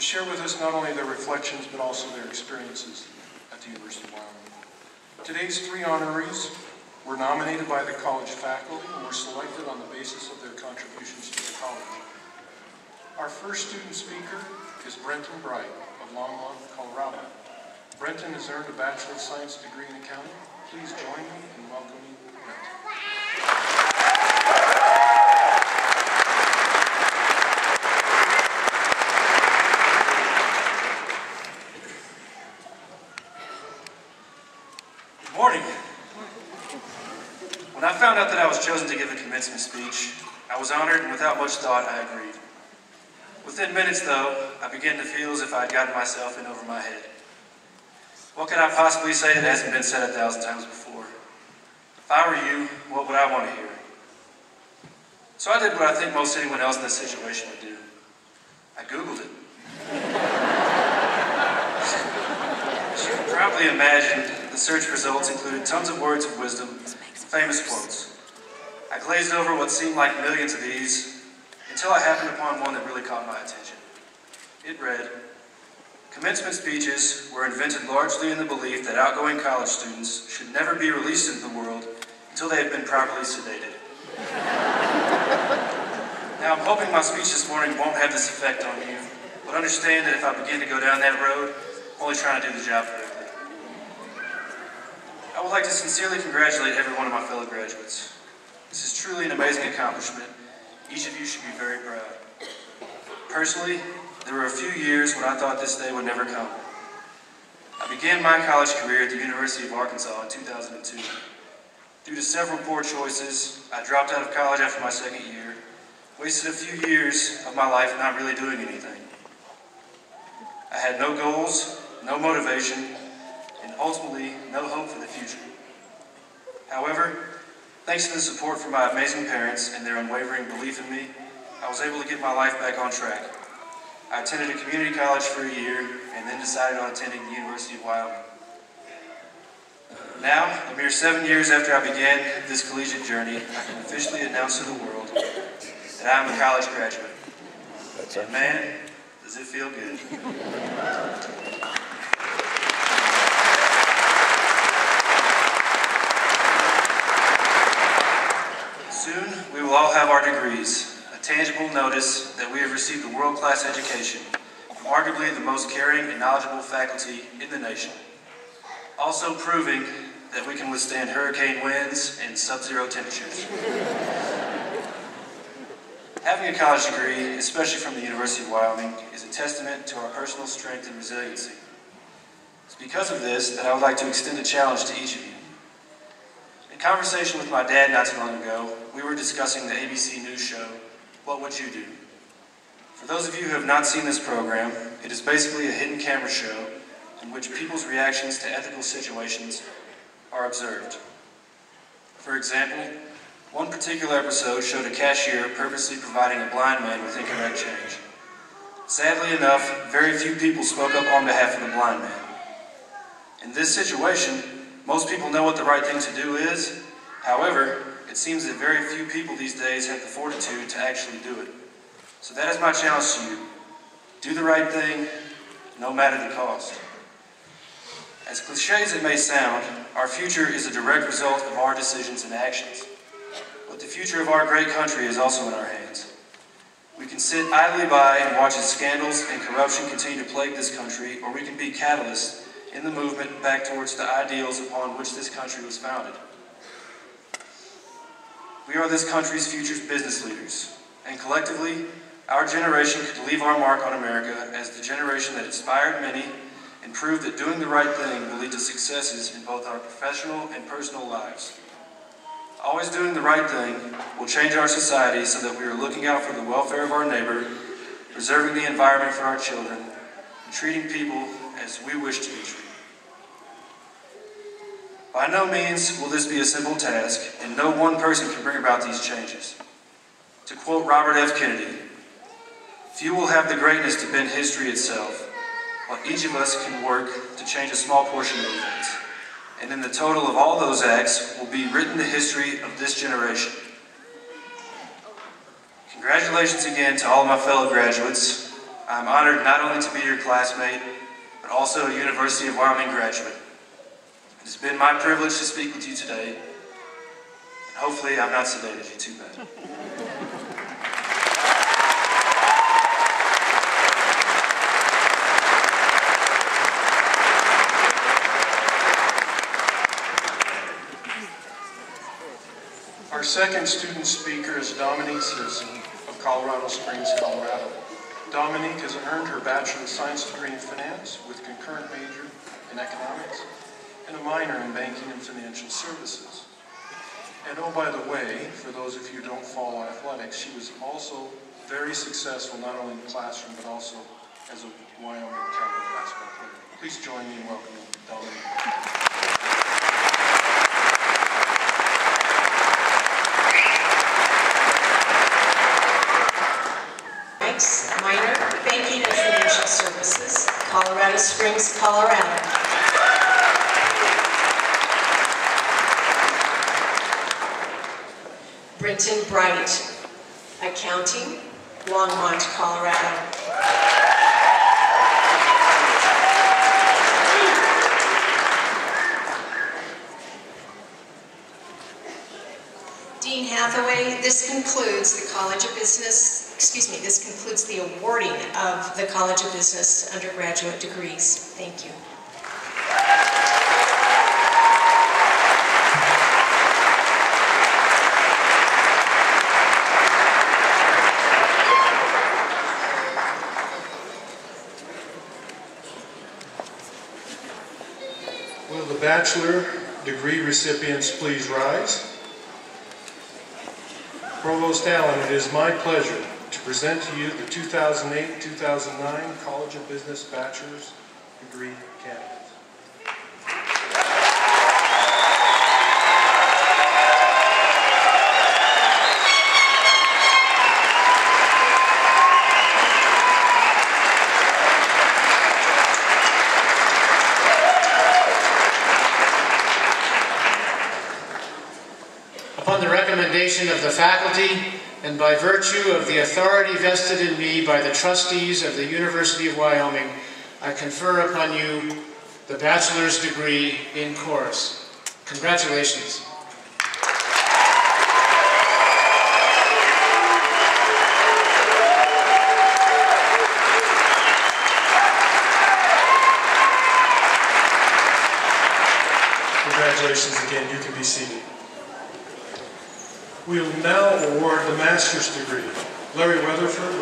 to share with us not only their reflections but also their experiences at the University of Wyoming. Today's three honorees were nominated by the college faculty and were selected on the basis of their contributions to the college. Our first student speaker is Brent of Longmont, Colorado. Brenton has earned a Bachelor of Science degree in accounting. Please join me in welcoming Brent. Good morning. When I found out that I was chosen to give a commencement speech, I was honored, and without much thought, I agreed. Within minutes, though, I began to feel as if I had gotten myself in over my head. What could I possibly say that hasn't been said 1,000 times before? If I were you, what would I want to hear? So I did what I think most anyone else in this situation would do. I Googled it. As you can probably imagine, the search results included tons of words of wisdom, famous quotes. I glazed over what seemed like millions of these until I happened upon one that really caught my attention. It read, "Commencement speeches were invented largely in the belief that outgoing college students should never be released into the world until they have been properly sedated." Now, I'm hoping my speech this morning won't have this effect on you, but understand that if I begin to go down that road, I'm only trying to do the job correctly. I would like to sincerely congratulate every one of my fellow graduates. This is truly an amazing accomplishment. Each of you should be very proud. Personally, there were a few years when I thought this day would never come. I began my college career at the University of Arkansas in 2002. Due to several poor choices, I dropped out of college after my second year, wasted a few years of my life not really doing anything. I had no goals, no motivation, and ultimately no hope for the future. However, thanks to the support from my amazing parents and their unwavering belief in me, I was able to get my life back on track. I attended a community college for a year and then decided on attending the University of Wyoming. Now, a mere 7 years after I began this collegiate journey, I can officially announce to the world that I am a college graduate. And man, does it feel good. Soon, we will all have our degrees, a tangible notice that we have received a world-class education from arguably the most caring and knowledgeable faculty in the nation, also proving that we can withstand hurricane winds and sub-zero temperatures. Having a college degree, especially from the University of Wyoming, is a testament to our personal strength and resiliency. It's because of this that I would like to extend a challenge to each of you. In conversation with my dad not too long ago, we were discussing the ABC News show, What Would You Do? For those of you who have not seen this program, it is basically a hidden camera show in which people's reactions to ethical situations are observed. For example, one particular episode showed a cashier purposely providing a blind man with incorrect change. Sadly enough, very few people spoke up on behalf of the blind man. In this situation, most people know what the right thing to do is. However, it seems that very few people these days have the fortitude to actually do it. So that is my challenge to you. Do the right thing, no matter the cost. As cliche as it may sound, our future is a direct result of our decisions and actions. But the future of our great country is also in our hands. We can sit idly by and watch as scandals and corruption continue to plague this country, or we can be catalysts in the movement back towards the ideals upon which this country was founded. We are this country's future business leaders, and collectively, our generation could leave our mark on America as the generation that inspired many and proved that doing the right thing will lead to successes in both our professional and personal lives. Always doing the right thing will change our society so that we are looking out for the welfare of our neighbor, preserving the environment for our children, and treating people as we wish to be treated. By no means will this be a simple task, and no one person can bring about these changes. To quote Robert F. Kennedy, "Few will have the greatness to bend history itself, while each of us can work to change a small portion of events. And in the total of all those acts will be written the history of this generation." Congratulations again to all of my fellow graduates. I'm honored not only to be your classmate, but also a University of Wyoming graduate. It has been my privilege to speak with you today, and hopefully I've not sedated you too bad. Our second student speaker is Dominique Citizen of Colorado Springs, Colorado. Dominique has earned her Bachelor of Science degree in Finance with concurrent major in Economics and a minor in Banking and Financial Services. And oh, by the way, for those of you who don't follow athletics, she was also very successful not only in the classroom but also as a Wyoming Cowboy basketball player. Please join me in welcoming Dominique. Minor, Banking and Financial Services, Colorado Springs, Colorado. Brent Bright, Accounting, Longmont, Colorado. Dean Hathaway, this concludes the College of Business, this concludes the awarding of the College of Business undergraduate degrees. Thank you. Will the bachelor degree recipients please rise? Provost Allen, it is my pleasure to present to you the 2008-2009 College of Business Bachelor's Degree candidates. Upon the recommendation of the faculty, and by virtue of the authority vested in me by the trustees of the University of Wyoming, I confer upon you the bachelor's degree in chorus. Congratulations. Congratulations again. You can be seated. We will now award the master's degree. Larry Weatherford.